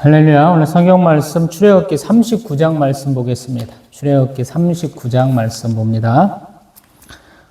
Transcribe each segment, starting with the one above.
할렐루야. 오늘 성경 말씀 출애굽기 39장 말씀 보겠습니다. 출애굽기 39장 말씀 봅니다.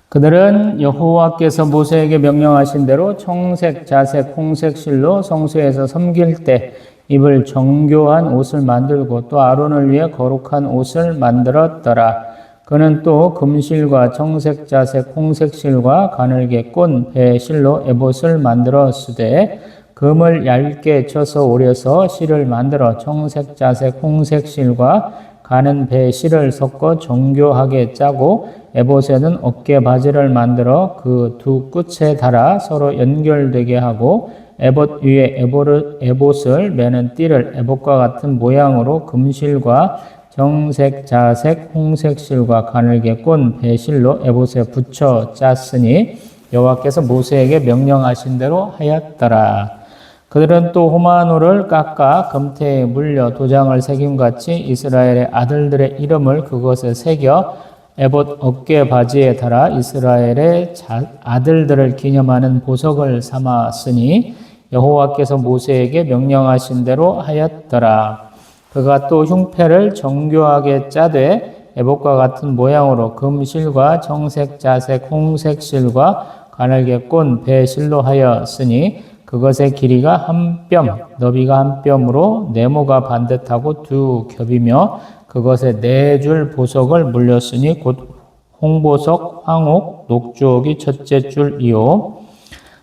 그들은 여호와께서 모세에게 명령하신 대로 청색, 자색, 홍색 실로 성소에서 섬길 때 입을 정교한 옷을 만들고 또 아론을 위해 거룩한 옷을 만들었더라. 그는 또 금실과 청색, 자색, 홍색 실과 가늘게 꼰 배 실로 에봇을 만들었으되 금을 얇게 쳐서 오려서 실을 만들어 청색, 자색, 홍색 실과 가는 배 실을 섞어 정교하게 짜고 에봇에는 어깨 바지를 만들어 그 두 끝에 달아 서로 연결되게 하고 에봇 위에 에봇을 매는 띠를 에봇과 같은 모양으로 금실과 정색, 자색, 홍색 실과 가늘게 꼰 배 실로 에봇에 붙여 짰으니 여호와께서 모세에게 명령하신 대로 하였더라. 그들은 또 호마노를 깎아 금태에 물려 도장을 새김같이 이스라엘의 아들들의 이름을 그것에 새겨 에봇 어깨 바지에 달아 이스라엘의 아들들을 기념하는 보석을 삼았으니 여호와께서 모세에게 명령하신 대로 하였더라. 그가 또 흉패를 정교하게 짜되 에봇과 같은 모양으로 금실과 정색, 자색, 홍색 실과 가늘게 꼰 배 실로 하였으니 그것의 길이가 한 뼘, 너비가 한 뼘으로 네모가 반듯하고 두 겹이며 그것에 네 줄 보석을 물렸으니 곧 홍보석, 황옥, 녹주옥이 첫째 줄이요.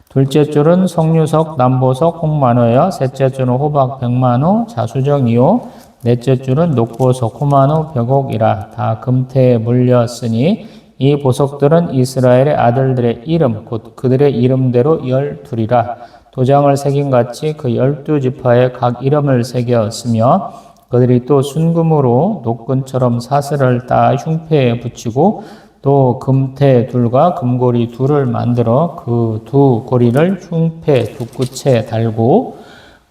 둘째 줄은 석류석, 남보석, 홍만호여. 셋째 줄은 호박, 백만호, 자수정이요. 넷째 줄은 녹보석, 호만호, 벽옥이라. 다 금태에 물렸으니 이 보석들은 이스라엘의 아들들의 이름, 곧 그들의 이름대로 12이라. 도장을 새김같이 그 12지파에 각 이름을 새겼으며 그들이 또 순금으로 녹근처럼 사슬을 따 흉패에 붙이고 또 금태 둘과 금고리 둘을 만들어 그 두 고리를 흉패 두 끝에 달고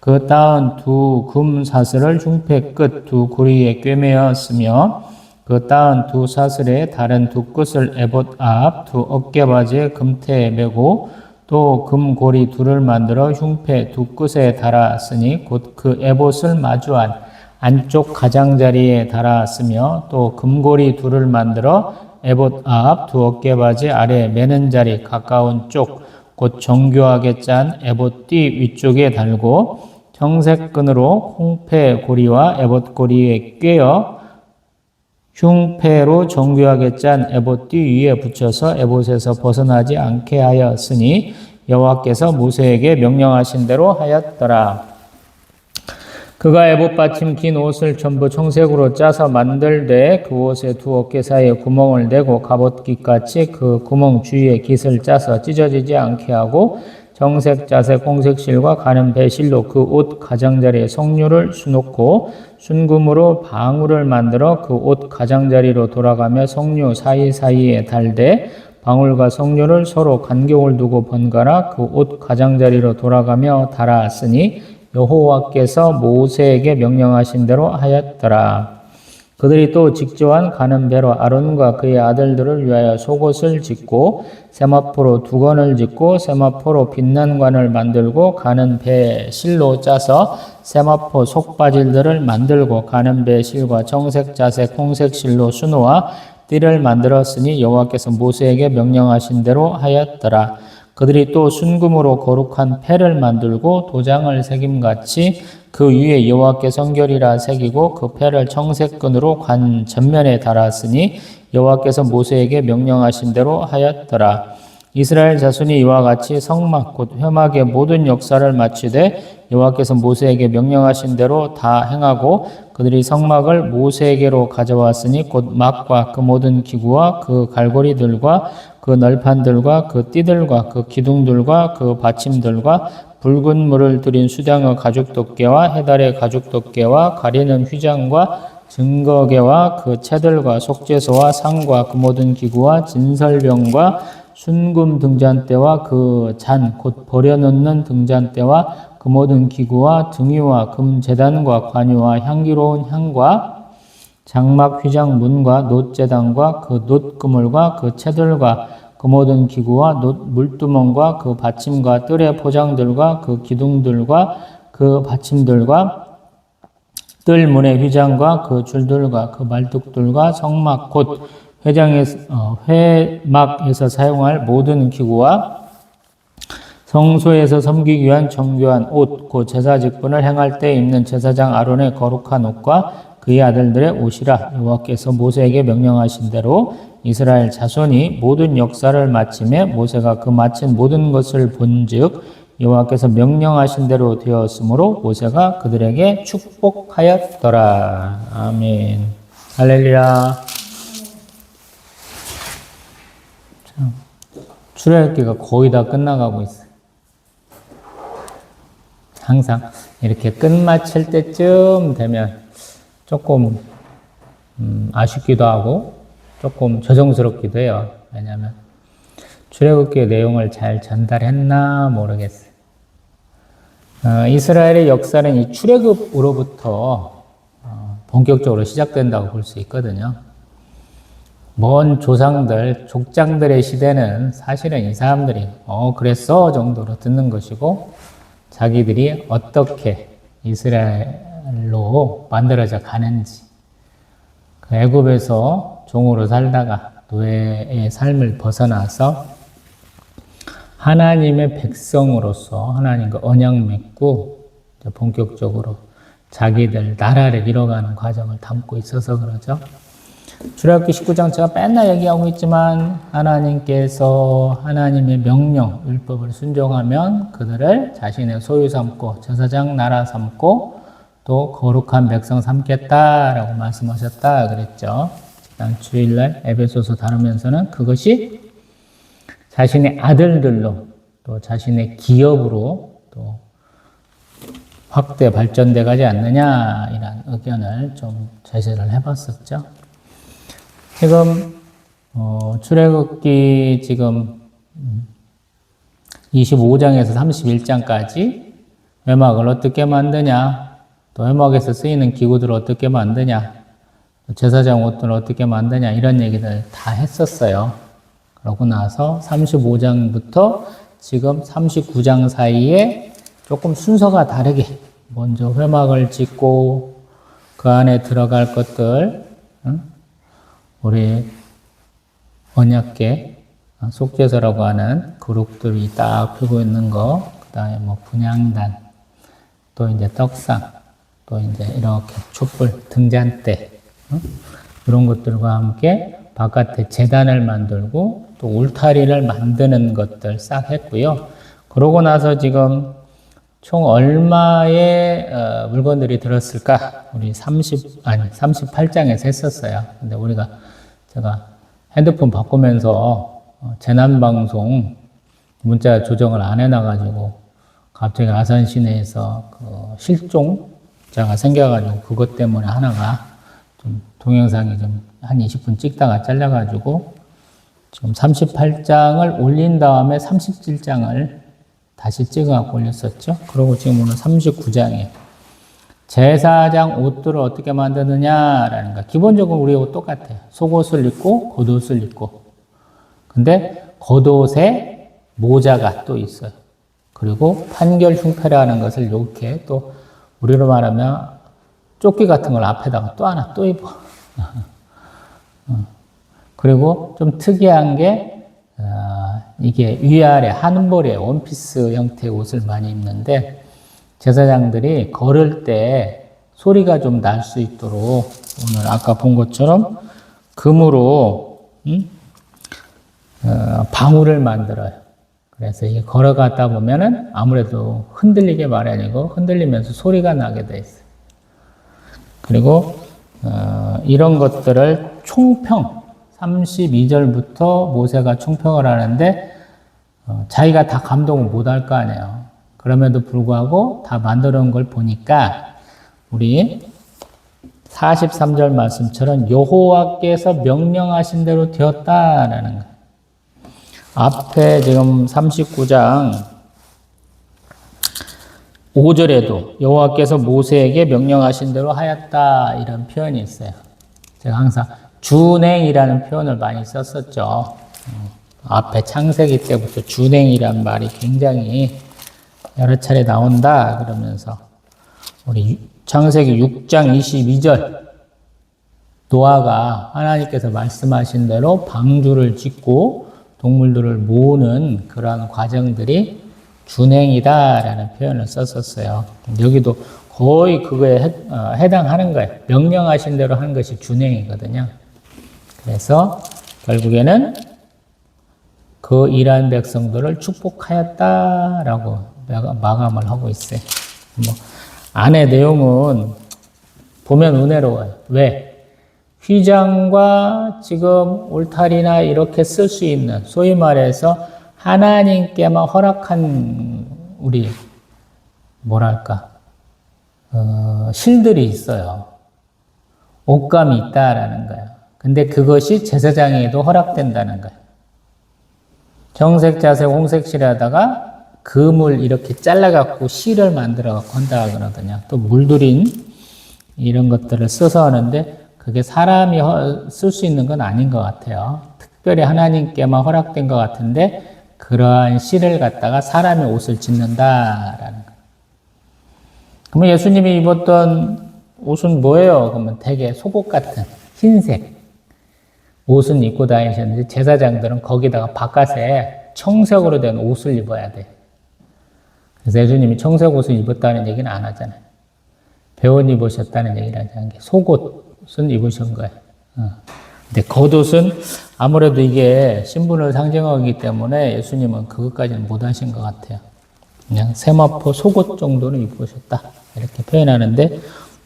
그 따은 두 금 사슬을 흉패 끝 두 고리에 꿰매었으며 그 따은 두 사슬의 다른 두 끝을 에봇 앞 두 어깨바지의 금태에 메고 또 금고리 둘을 만들어 흉패 두 끝에 달았으니 곧 그 에봇을 마주한 안쪽 가장자리에 달았으며 또 금고리 둘을 만들어 에봇 앞 두 어깨바지 아래 매는 자리 가까운 쪽 곧 정교하게 짠 에봇 띠 위쪽에 달고 청색 끈으로 홍패 고리와 에봇 고리에 꿰어 흉패로 정교하게 짠 에봇 띠 위에 붙여서 에봇에서 벗어나지 않게 하였으니 여호와께서 모세에게 명령하신 대로 하였더라. 그가 에봇 받침 긴 옷을 전부 청색으로 짜서 만들되 그 옷의 두 어깨 사이에 구멍을 내고 갑옷깃같이 그 구멍 주위에 깃을 짜서 찢어지지 않게 하고 정색, 자색, 홍색 실과 가는 배 실로 그 옷 가장자리에 석류를 수놓고 순금으로 방울을 만들어 그 옷 가장자리로 돌아가며 석류 사이사이에 달되 방울과 석류를 서로 간격을 두고 번갈아 그 옷 가장자리로 돌아가며 달았으니 여호와께서 모세에게 명령하신 대로 하였더라. 그들이 또 직조한 가는 배로 아론과 그의 아들들을 위하여 속옷을 짓고 세마포로 두건을 짓고 세마포로 빛난관을 만들고 가는 배 실로 짜서 세마포 속바질들을 만들고 가는 배 실과 정색, 자색, 홍색 실로 수놓아 띠를 만들었으니 여호와께서 모세에게 명령하신 대로 하였더라. 그들이 또 순금으로 거룩한 패를 만들고 도장을 새김같이 그 위에 여호와께 성결이라 새기고 그 패를 청색끈으로 관 전면에 달았으니 여호와께서 모세에게 명령하신 대로 하였더라. 이스라엘 자손이 이와 같이 성막 곧 회막의 모든 역사를 마치되 여호와께서 모세에게 명령하신 대로 다 행하고 그들이 성막을 모세에게로 가져왔으니 곧 막과 그 모든 기구와 그 갈고리들과 그 널판들과 그 띠들과 그 기둥들과 그 받침들과 붉은 물을 들인 수장의 가죽덮개와 해달의 가죽덮개와 가리는 휘장과 증거개와 그 채들과 속죄소와 상과 그 모든 기구와 진설병과 순금 등잔대와 그 잔 곧 버려놓는 등잔대와 그 모든 기구와 등유와 금제단과 관유와 향기로운 향과 장막 휘장 문과 놋제단과 그 놋그물과 그 채들과 그 모든 기구와 놋 물두멍과 그 받침과 뜰의 포장들과 그 기둥들과 그 받침들과 뜰 문의 휘장과 그 줄들과 그 말뚝들과 성막 곧 회막에서 사용할 모든 기구와 성소에서 섬기기 위한 정교한 옷, 곧 제사 직분을 행할 때 입는 제사장 아론의 거룩한 옷과 그의 아들들의 옷이라. 여호와께서 모세에게 명령하신 대로 이스라엘 자손이 모든 역사를 마침에 모세가 그 마친 모든 것을 본즉 여호와께서 명령하신 대로 되었으므로 모세가 그들에게 축복하였더라. 아멘. 할렐루야. 출애굽기가 거의 다 끝나가고 있어요. 항상 이렇게 끝마칠 때쯤 되면 조금 아쉽기도 하고 조금 조정스럽기도 해요. 왜냐하면 출애굽기의 내용을 잘 전달했나 모르겠어요. 이스라엘의 역사는 이 출애굽으로부터 본격적으로 시작된다고 볼 수 있거든요. 먼 조상들, 족장들의 시대는 사실은 이 사람들이 그랬어 정도로 듣는 것이고 자기들이 어떻게 이스라엘로 만들어져 가는지 그 애굽에서 종으로 살다가 노예의 삶을 벗어나서 하나님의 백성으로서 하나님과 언약 맺고 본격적으로 자기들 나라를 이뤄가는 과정을 담고 있어서 그러죠. 출애굽기 19장 제가 맨날 얘기하고 있지만 하나님께서 하나님의 명령, 율법을 순종하면 그들을 자신의 소유 삼고 제사장 나라 삼고 또 거룩한 백성 삼겠다라고 말씀하셨다 그랬죠. 지난 주일날 에베소서 다루면서는 그것이 자신의 아들들로 또 자신의 기업으로 또 확대 발전돼 가지 않느냐 이런 의견을 좀 제시를 해봤었죠. 지금 출애굽기 지금 25장에서 31장까지 회막을 어떻게 만드냐, 또 회막에서 쓰이는 기구들을 어떻게 만드냐, 제사장 옷들을 어떻게 만드냐 이런 얘기들 다 했었어요. 그러고 나서 35장부터 지금 39장 사이에 조금 순서가 다르게 먼저 회막을 짓고 그 안에 들어갈 것들, 우리 언약궤 속죄서라고 하는 그룹들이 딱 펴고 있는 거, 그 다음에 뭐 분향단, 또 이제 떡상, 또 이제 이렇게 촛불, 등잔대, 이런 것들과 함께 바깥에 제단을 만들고 또 울타리를 만드는 것들 싹 했고요. 그러고 나서 지금 총 얼마의 물건들이 들었을까? 우리 38장에서 했었어요. 근데 제가 핸드폰 바꾸면서 재난방송 문자 조정을 안 해놔가지고 갑자기 아산 시내에서 그 실종자가 생겨가지고 그것 때문에 하나가 좀 동영상이 좀 한 20분 찍다가 잘려가지고 지금 38장을 올린 다음에 37장을 다시 찍어갖고 올렸었죠. 그리고 지금 오늘 39장에 제사장 옷들을 어떻게 만드느냐라는 거. 기본적으로 우리 옷 똑같아요. 속옷을 입고 겉옷을 입고. 근데 겉옷에 모자가 또 있어요. 그리고 판결 흉패라는 것을 이렇게 또 우리로 말하면 조끼 같은 걸 앞에다가 또 하나 또 입어. 그리고 좀 특이한 게 이게 위아래 한벌의 원피스 형태의 옷을 많이 입는데 제사장들이 걸을 때 소리가 좀 날 수 있도록 오늘 아까 본 것처럼 금으로 방울을 만들어요. 그래서 이게 걸어가다 보면은 아무래도 흔들리게 마련이고 흔들리면서 소리가 나게 돼 있어요. 그리고 이런 것들을 총평 32절부터 모세가 총평을 하는데 자기가 다 감동을 못 할 거 아니에요. 그럼에도 불구하고 다 만들어 놓은 걸 보니까 우리 43절 말씀처럼 여호와께서 명령하신 대로 되었다라는 거예요. 앞에 지금 39장 5절에도 여호와께서 모세에게 명령하신 대로 하였다 이런 표현이 있어요. 제가 항상 준행이라는 표현을 많이 썼었죠. 앞에 창세기 때부터 준행이란 말이 굉장히 여러 차례 나온다 그러면서 우리 창세기 6장 22절 노아가 하나님께서 말씀하신 대로 방주를 짓고 동물들을 모으는 그러한 과정들이 준행이다라는 표현을 썼었어요. 여기도 거의 그거에 해당하는 거예요. 명령하신 대로 하는 것이 준행이거든요. 그래서 결국에는 그 일한 백성들을 축복하였다라고 마감을 하고 있어요. 뭐 안의 내용은 보면 은혜로워요. 왜? 휘장과 지금 울타리나 이렇게 쓸 수 있는, 소위 말해서 하나님께만 허락한 우리 뭐랄까 실들이 있어요. 옷감이 있다라는 거예요. 근데 그것이 제사장에게도 허락된다는 거예요. 정색, 자색, 홍색 실에다가 금을 이렇게 잘라갖고 실을 만들어갖고 한다 그러거든요. 또 물들인 이런 것들을 써서 하는데 그게 사람이 쓸 수 있는 건 아닌 것 같아요. 특별히 하나님께만 허락된 것 같은데 그러한 실을 갖다가 사람의 옷을 짓는다라는 거예요. 그러면 예수님이 입었던 옷은 뭐예요? 그러면 되게 속옷 같은 흰색 옷은 입고 다니셨는데 제사장들은 거기다가 바깥에 청색으로 된 옷을 입어야 돼. 그래서 예수님이 청색 옷을 입었다는 얘기는 안 하잖아요. 배옷 입으셨다는 얘기를 하지 않게 속옷은 입으신 거예요. 근데 겉옷은 아무래도 이게 신분을 상징하기 때문에 예수님은 그것까지는 못 하신 것 같아요. 그냥 세마포 속옷 정도는 입으셨다 이렇게 표현하는데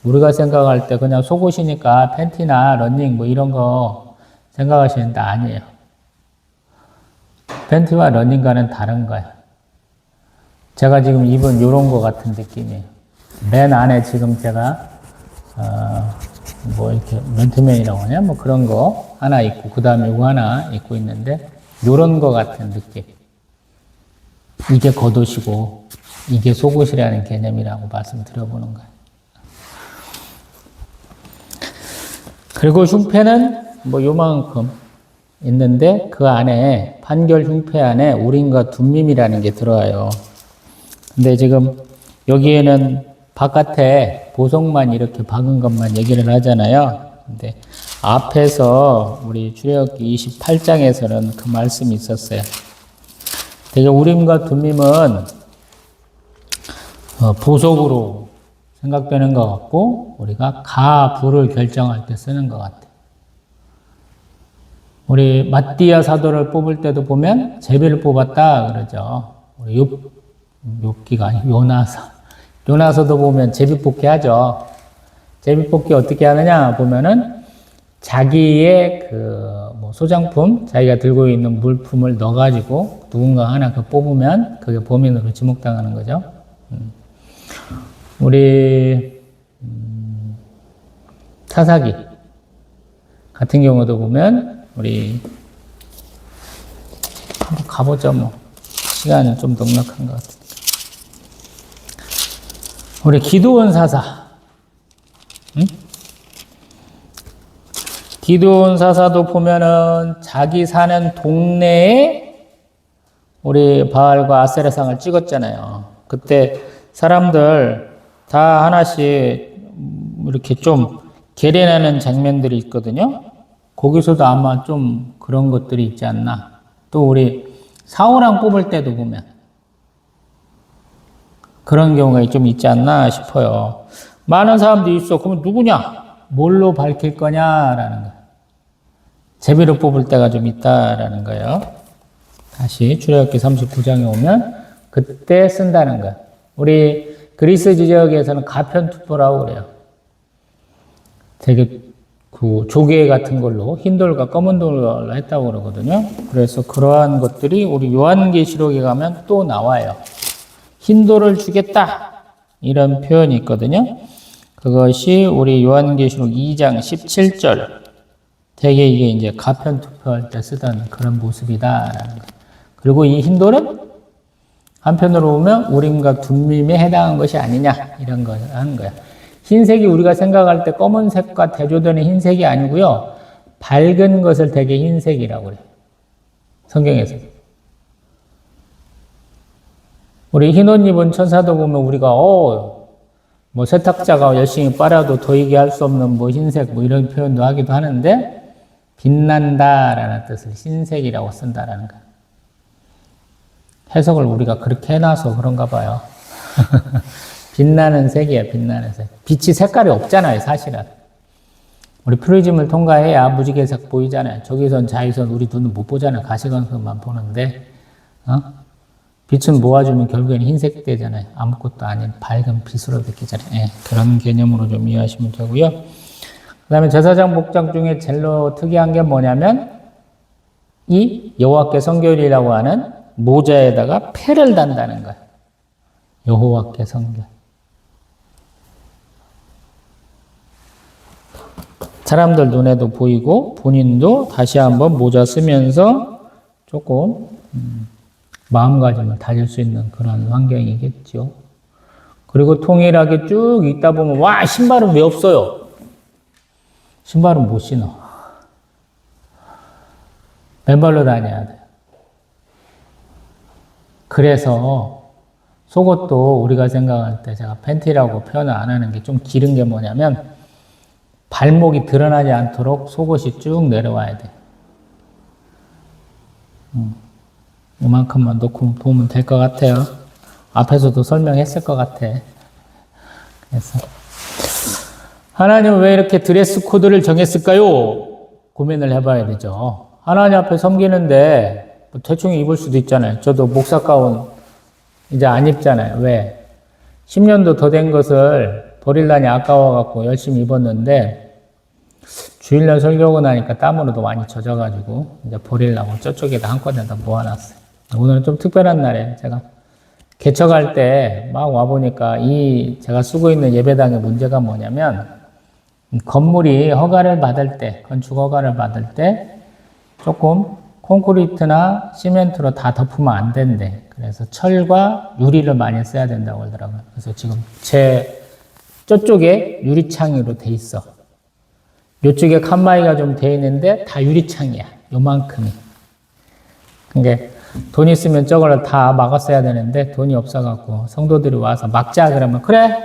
우리가 생각할 때 그냥 속옷이니까 팬티나 러닝 뭐 이런 거 생각하시는데 아니에요. 팬티와 러닝과는 다른 거예요. 제가 지금 입은 이런 거 같은 느낌이에요. 맨 안에 지금 제가 뭐 이렇게 맨투맨이라고 하냐 뭐 그런 거 하나 입고 그 다음에 이거 하나 입고 있는데 요런 거 같은 느낌. 이게 겉옷이고 이게 속옷이라는 개념이라고 말씀드려보는 거예요. 그리고 흉패는 뭐 요만큼 있는데 그 안에 판결 흉패 안에 우림과 둠밈이라는 게 들어와요. 근데 지금 여기에는 바깥에 보석만 이렇게 박은 것만 얘기를 하잖아요. 근데 앞에서 우리 출애굽기 28장에서는 그 말씀이 있었어요. 되게 우림과 둠밈은 보석으로 생각되는 것 같고 우리가 가, 부를 결정할 때 쓰는 것 같아요. 우리 마띠아 사도를 뽑을 때도 보면 제비를 뽑았다 그러죠. 우리 욥기가 아니고 요나서도 보면 제비 뽑기 하죠. 제비 뽑기 어떻게 하느냐 보면은 자기의 뭐 소장품, 자기가 들고 있는 물품을 넣어가지고 누군가 하나 그 뽑으면 그게 범인으로 지목당하는 거죠. 우리 타사기 같은 경우도 보면 우리 한번 가보죠. 뭐 시간은 좀 넉넉한 것 같으니까. 우리 기드온 사사, 기드온 사사도 보면은 자기 사는 동네에 우리 바알과 아세라상을 찍었잖아요. 그때 사람들 다 하나씩 이렇게 좀 계례나는 장면들이 있거든요. 거기서도 아마 좀 그런 것들이 있지 않나. 또 우리 사울왕 뽑을 때도 보면 그런 경우가 좀 있지 않나 싶어요. 많은 사람들이 있어. 그러면 누구냐? 뭘로 밝힐 거냐라는 거예요. 제비로 뽑을 때가 좀 있다라는 거예요. 다시 출애굽기 39장에 오면 그때 쓴다는 거예요. 우리 그리스 지역에서는 가편투표라고 그래요. 되게 그 조개 같은 걸로 흰 돌과 검은 돌로 했다고 그러거든요. 그래서 그러한 것들이 우리 요한계시록에 가면 또 나와요. 흰 돌을 주겠다 이런 표현이 있거든요. 그것이 우리 요한계시록 2장 17절. 되게 이게 이제 가편 투표할 때 쓰던 그런 모습이다라는 거예요. 그리고 이 흰 돌은 한편으로 보면 우림과 둠밈에 해당한 것이 아니냐 이런 걸 하는 거예요. 흰색이 우리가 생각할 때 검은색과 대조되는 흰색이 아니고요. 밝은 것을 되게 흰색이라고 그래요. 성경에서. 우리 흰 옷 입은 천사도 보면 우리가 뭐 세탁자가 열심히 빨아도 더이게 할 수 없는 뭐 흰색 뭐 이런 표현도 하기도 하는데 빛난다라는 뜻을 흰색이라고 쓴다라는 거예요. 해석을 우리가 그렇게 해놔서 그런가 봐요. 빛나는 색이야, 빛나는 색. 빛이 색깔이 없잖아요, 사실은. 우리 프리즘을 통과해야 무지개색 보이잖아요. 저기선 자외선 우리 눈은 못 보잖아요. 가시광선만 보는데, 빛은 모아주면 결국에는 흰색 되잖아요. 아무것도 아닌 밝은 빛으로 느끼잖아요. 예, 그런 개념으로 좀 이해하시면 되고요. 그 다음에 제사장 복장 중에 제일 특이한 게 뭐냐면 이 여호와께 성결이라고 하는 모자에다가 패를 단다는 거예요. 여호와께 성결. 사람들 눈에도 보이고 본인도 다시 한번 모자 쓰면서 조금 마음가짐을 다질 수 있는 그런 환경이겠죠. 그리고 통일하게 쭉 있다 보면 와, 신발은 왜 없어요? 신발은 못 신어. 맨발로 다녀야 돼요. 그래서 속옷도 우리가 생각할 때 제가 팬티라고 표현을 안 하는 게 좀 기른 게 뭐냐면 발목이 드러나지 않도록 속옷이 쭉 내려와야 돼요. 이만큼만 놓고 보면 될 것 같아요. 앞에서도 설명했을 것 같아. 그래서 하나님은 왜 이렇게 드레스 코드를 정했을까요? 고민을 해봐야 되죠. 하나님 앞에 섬기는데 뭐 대충 입을 수도 있잖아요. 저도 목사 가운 이제 안 입잖아요. 왜? 10년도 더 된 것을 버릴라니 아까워갖고 열심히 입었는데 주일날 설교하고 나니까 땀으로도 많이 젖어가지고 이제 버리려고 저쪽에다 한꺼번에다 모아놨어요. 오늘은 좀 특별한 날이에요. 제가 개척할 때 막 와보니까 이 제가 쓰고 있는 예배당의 문제가 뭐냐면 건물이 허가를 받을 때, 건축 허가를 받을 때 조금 콘크리트나 시멘트로 다 덮으면 안 된대. 그래서 철과 유리를 많이 써야 된다고 그러더라고요. 그래서 지금 제 저쪽에 유리창으로 돼 있어. 이쪽에 칸막이가 좀 돼 있는데 다 유리창이야. 요만큼이. 그러니까 돈 있으면 저걸 다 막았어야 되는데 돈이 없어갖고 성도들이 와서 막자 그러면 그래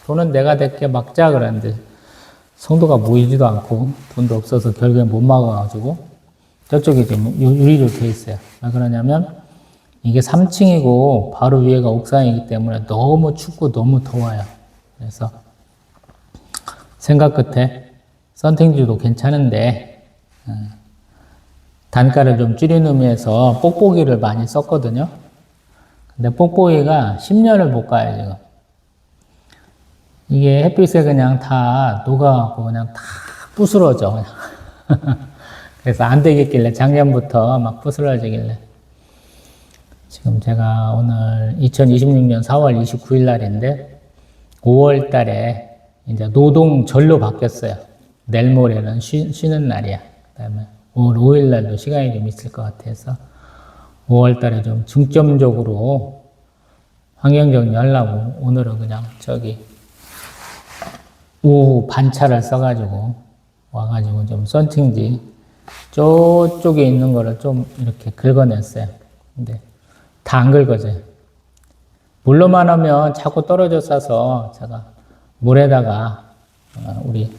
돈은 내가 댈게 막자 그러는데 성도가 모이지도 않고 돈도 없어서 결국엔 못 막아가지고 저쪽에 좀 유리로 돼 있어요. 왜 그러냐면 이게 3층이고 바로 위에가 옥상이기 때문에 너무 춥고 너무 더워요. 그래서 생각 끝에 썬팅지도 괜찮은데 단가를 좀 줄이는 의미에서 뽁뽁이를 많이 썼거든요. 근데 뽁뽁이가 10년을 못 가요, 지금. 이게 햇빛에 그냥 다 녹아갖고 그냥 다 부스러져. 그냥. 그래서 안 되겠길래 작년부터 막 부스러지길래. 지금 제가 오늘 2026년 4월 29일 날인데 5월 달에 이제 노동절로 바뀌었어요. 내일 모레는 쉬는 날이야. 그 다음에 5월 5일 날도 시간이 좀 있을 것 같아서 5월 달에 좀 중점적으로 환경정리 하려고 오늘은 그냥 저기 오후 반차를 써가지고 와가지고 좀 썬팅지 저쪽에 있는 거를 좀 이렇게 긁어냈어요. 근데 다 안 긁어져요. 물로만 하면 자꾸 떨어져 싸서 제가 물에다가 우리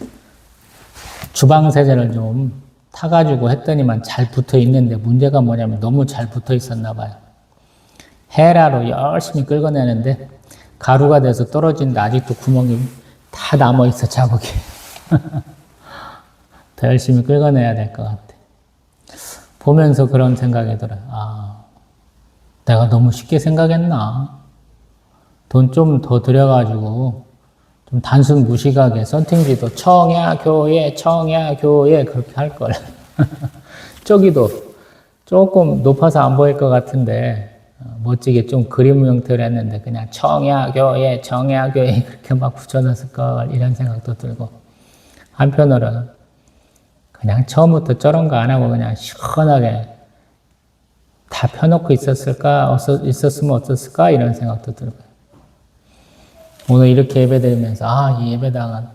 주방 세제를 좀 타가지고 했더니만 잘 붙어 있는데 문제가 뭐냐면 너무 잘 붙어 있었나 봐요. 헤라로 열심히 긁어내는데 가루가 돼서 떨어지는데 아직도 구멍이 다 남아 있어 자국이. 더 열심히 긁어내야 될 것 같아. 보면서 그런 생각이 들어요. 아, 내가 너무 쉽게 생각했나? 돈 좀 더 들여가지고 좀 단순 무식하게 썬팅지도 청야교회 그렇게 할 걸. 저기도 조금 높아서 안 보일 것 같은데 멋지게 좀 그림 형태로 했는데 그냥 청야교회 그렇게 막 붙여놨을 걸 이런 생각도 들고 한편으로는 그냥 처음부터 저런 거 안 하고 그냥 시원하게 다 펴놓고 있었으면 어땠을까 이런 생각도 들고요. 오늘 이렇게 예배드리면서 이 예배당은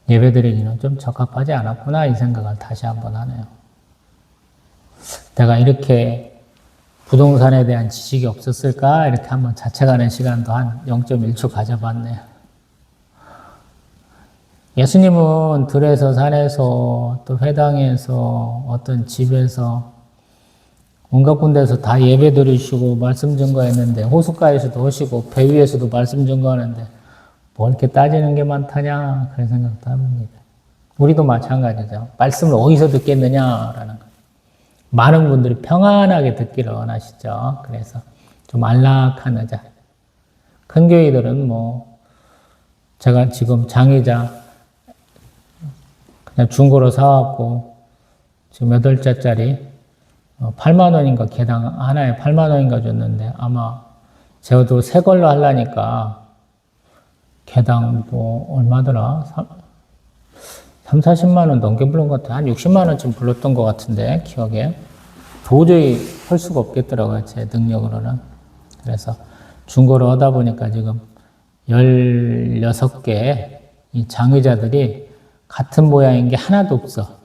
예배드리기는 좀 적합하지 않았구나 이 생각을 다시 한번 하네요. 내가 이렇게 부동산에 대한 지식이 없었을까 이렇게 한번 자책하는 시간도 한 0.1초 가져봤네요. 예수님은 들에서 산에서 또 회당에서 어떤 집에서 온갖 군데에서 다 예배 드리시고 말씀 증거했는데 호숫가에서도 하시고 배 위에서도 말씀 증거하는데 뭐 이렇게 따지는 게 많다냐 그런 생각도 합니다. 우리도 마찬가지죠. 말씀을 어디서 듣겠느냐라는 거. 많은 분들이 평안하게 듣기를 원하시죠. 그래서 좀 안락한 의자. 큰 교회들은 뭐 제가 지금 장의자 그냥 중고로 사왔고 지금 8자짜리 8만 원인가 개당 하나에 8만 원인가 줬는데 아마 제가 새 걸로 하려니까 개당 뭐 얼마더라? 3, 40만 원 넘게 부른 것 같아요. 한 60만 원쯤 불렀던 것 같은데 기억에. 도저히 할 수가 없겠더라고요. 제 능력으로는. 그래서 중고로 하다 보니까 지금 16개 이 장의자들이 같은 모양인 게 하나도 없어.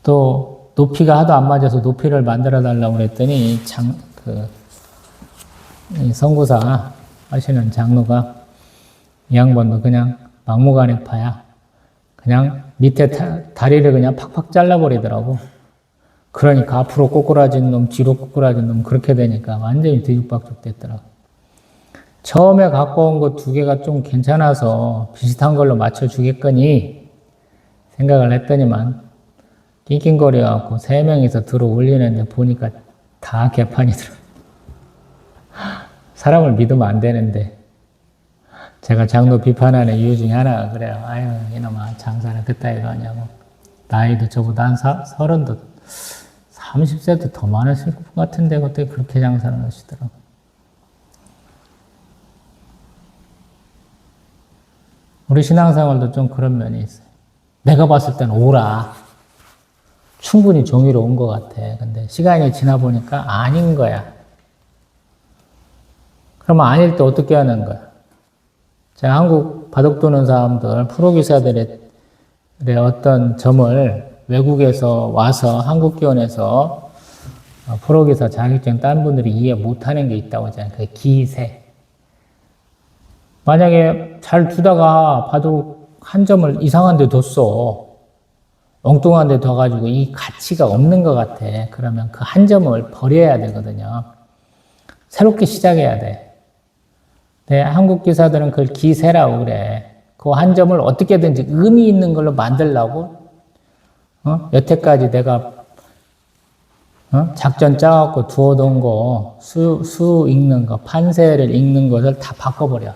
또 높이가 하도 안 맞아서 높이를 만들어 달라고 그랬더니 이 선구사 하시는 장로가 이 양반도 그냥 막무가내파야. 그냥 밑에 다리를 그냥 팍팍 잘라버리더라고. 그러니까 앞으로 꼬꾸라진 놈, 뒤로 꼬꾸라진 놈 그렇게 되니까 완전히 뒤죽박죽 됐더라고. 처음에 갖고 온 거 2개가 좀 괜찮아서 비슷한 걸로 맞춰주겠거니 생각을 했더니만 낑낑거려갖고 3명이서 들어 올리는데 보니까 다 개판이더라고. 사람을 믿으면 안 되는데 제가 장로 비판하는 이유 중에 하나가 그래요. 아유 이놈아 장사는 그따위로 하냐고. 나이도 저보다 한 30도 30세도 더 많으실 것 같은데 어떻게 그렇게 장사를 하시더라고. 우리 신앙생활도 좀 그런 면이 있어요. 내가 봤을 때는 오라. 충분히 정의로운 것 같아. 근데 시간이 지나 보니까 아닌 거야. 그러면 아닐 때 어떻게 하는 거야? 제가 한국 바둑 두는 사람들, 프로기사들의 어떤 점을 외국에서 와서 한국 기원에서 프로기사 자격증 딴 분들이 이해 못하는 게 있다고 하잖아요. 그 기세. 만약에 잘 두다가 바둑 한 점을 이상한 데 뒀어. 엉뚱한 데 둬가지고 이 가치가 없는 것 같아. 그러면 그 한 점을 버려야 되거든요. 새롭게 시작해야 돼. 근데 한국 기사들은 그걸 기세라고 그래. 그 한 점을 어떻게든지 의미 있는 걸로 만들려고 여태까지 내가 작전 짜갖고 두어둔 거, 수 읽는 거, 판세를 읽는 것을 다 바꿔버려.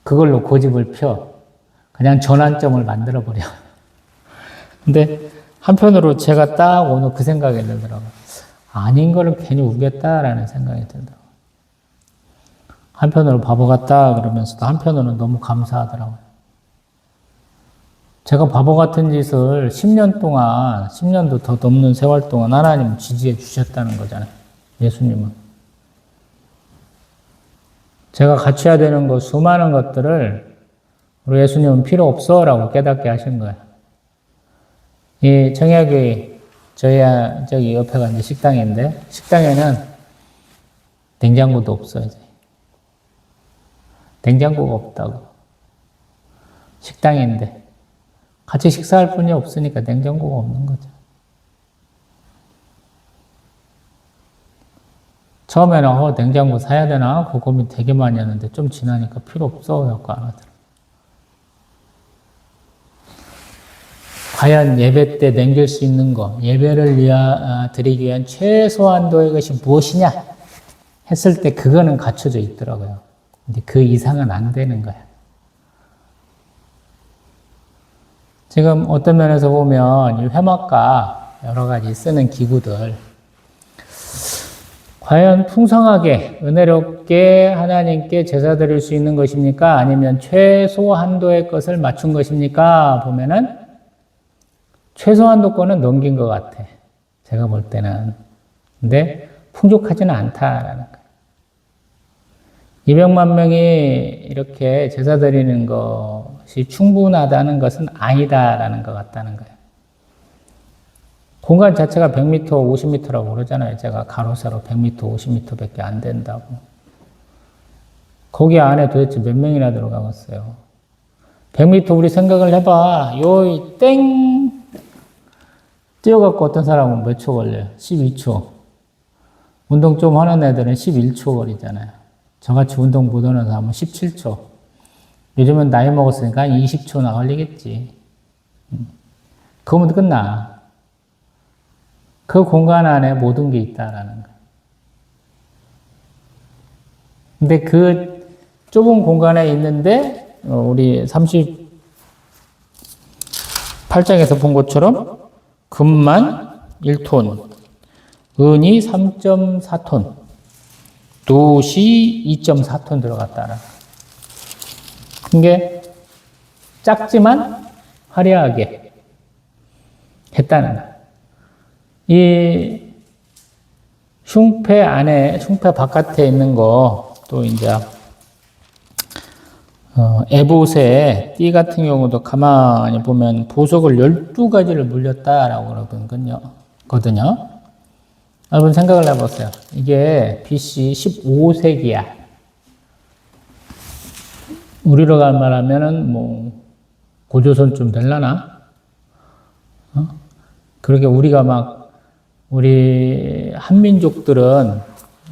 그걸로 고집을 펴. 그냥 전환점을 만들어버려. 근데 한편으로 제가 딱 오늘 그 생각이 들더라고요. 아닌 거를 괜히 우겼다라는 생각이 들더라고요. 한편으로 바보 같다 그러면서도 한편으로는 너무 감사하더라고요. 제가 바보 같은 짓을 10년 동안, 10년도 더 넘는 세월 동안 하나님 지지해 주셨다는 거잖아요. 예수님은. 제가 갖춰야 되는 것, 수많은 것들을 우리 예수님은 필요 없어 라고 깨닫게 하신 거예요. 이 청약이 저기 옆에가 이제 식당인데, 식당에는 냉장고도 없어요. 냉장고가 없다고. 식당인데. 같이 식사할 분이 없으니까 냉장고가 없는 거죠. 처음에는 냉장고 사야 되나? 그 고민 되게 많이 했는데 좀 지나니까 필요 없어 갖고 안 하더라고요. 과연 예배 때 남길 수 있는 것, 예배를 드리기 위한 최소한도의 것이 무엇이냐? 했을 때 그거는 갖춰져 있더라고요. 근데 그 이상은 안 되는 거야. 지금 어떤 면에서 보면 이 회막과 여러 가지 쓰는 기구들 과연 풍성하게 은혜롭게 하나님께 제사 드릴 수 있는 것입니까? 아니면 최소한도의 것을 맞춘 것입니까? 보면은 최소한도권은 넘긴 것 같아. 제가 볼 때는. 근데 풍족하지는 않다라는 거예요. 200만 명이 이렇게 제사 드리는 것이 충분하다는 것은 아니다라는 것 같다는 거예요. 공간 자체가 100m, 50m라고 그러잖아요. 제가 가로 세로 100m, 50m밖에 안 된다고. 거기 안에 도대체 몇 명이나 들어가겠어요. 100m 우리 생각을 해봐. 요, 땡! 뛰어갖고 어떤 사람은 몇 초 걸려요? 12초. 운동 좀 하는 애들은 11초 걸리잖아요. 저같이 운동 못하는 사람은 17초. 요즘은 나이 먹었으니까 한 20초나 걸리겠지. 그거면 끝나. 그 공간 안에 모든 게 있다라는 거. 근데 그 좁은 공간에 있는데, 우리 38장에서 본 것처럼, 금만 1톤, 은이 3.4톤, 돛이 2.4톤 들어갔다는. 이게 작지만 화려하게 했다는 거. 이 흉패 안에, 흉패 바깥에 있는 거, 또 이제, 에봇의 띠 같은 경우도 가만히 보면 보석을 12가지를 물렸다라고 그러거든요. 여러분 생각을 해보세요. 이게 BC 15세기야. 우리로 갈 말하면은 뭐 고조선쯤 될라나? 그렇게 우리가 막 우리 한민족들은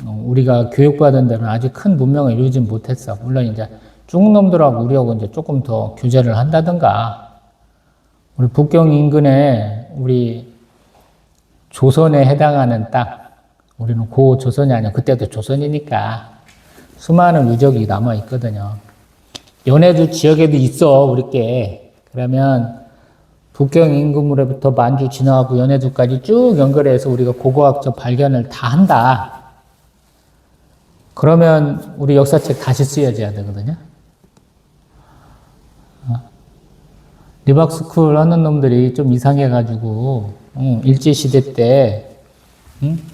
우리가 교육받은 데는 아주 큰 문명을 이루진 못했어. 물론 이제 중국 놈들하고 우리하고 이제 조금 더 교제를 한다든가, 우리 북경 인근에 우리 조선에 해당하는 땅, 우리는 고 조선이 아니야. 그때도 조선이니까 수많은 유적이 남아 있거든요. 연해도 지역에도 있어, 우리께. 그러면 북경 인근으로부터 만주 지나가고 연해도까지 쭉 연결해서 우리가 고고학적 발견을 다 한다. 그러면 우리 역사책 다시 쓰여져야 되거든요. 리박스쿨 하는 놈들이 좀 이상해가지고, 일제시대 때,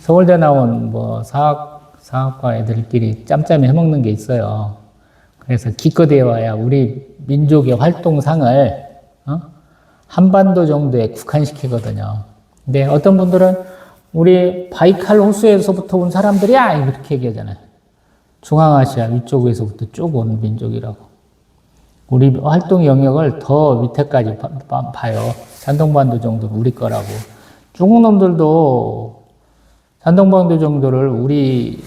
서울대 나온 뭐 사학과 애들끼리 짬짬이 해먹는 게 있어요. 그래서 기껏 해와야 우리 민족의 활동상을, 한반도 정도에 국한시키거든요. 근데 어떤 분들은 우리 바이칼 호수에서부터 온 사람들이야! 이렇게 얘기하잖아요. 중앙아시아 위쪽에서부터 쭉 온 민족이라고. 우리 활동 영역을 더 밑에까지 봐요. 산동반도 정도는 우리 거라고. 중국 놈들도 산동반도 정도를 우리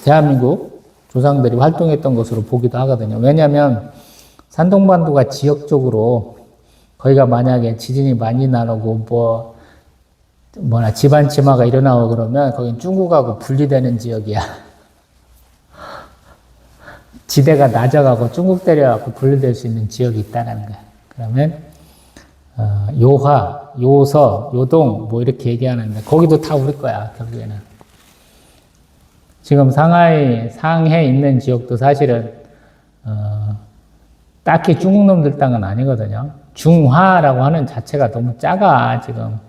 대한민국 조상들이 활동했던 것으로 보기도 하거든요. 왜냐하면 산동반도가 지역적으로 거기가 만약에 지진이 많이 나고 집안 침하가 일어나고 그러면 거긴 중국하고 분리되는 지역이야. 지대가 낮아가고 중국 때려갖고 분리될 수 있는 지역이 있다는 거야. 그러면 요화, 요서, 요동 뭐 이렇게 얘기하는데 거기도 다 우리 거야, 결국에는. 지금 상해에 있는 지역도 사실은 딱히 중국 놈들 땅은 아니거든요. 중화라고 하는 자체가 너무 작아, 지금.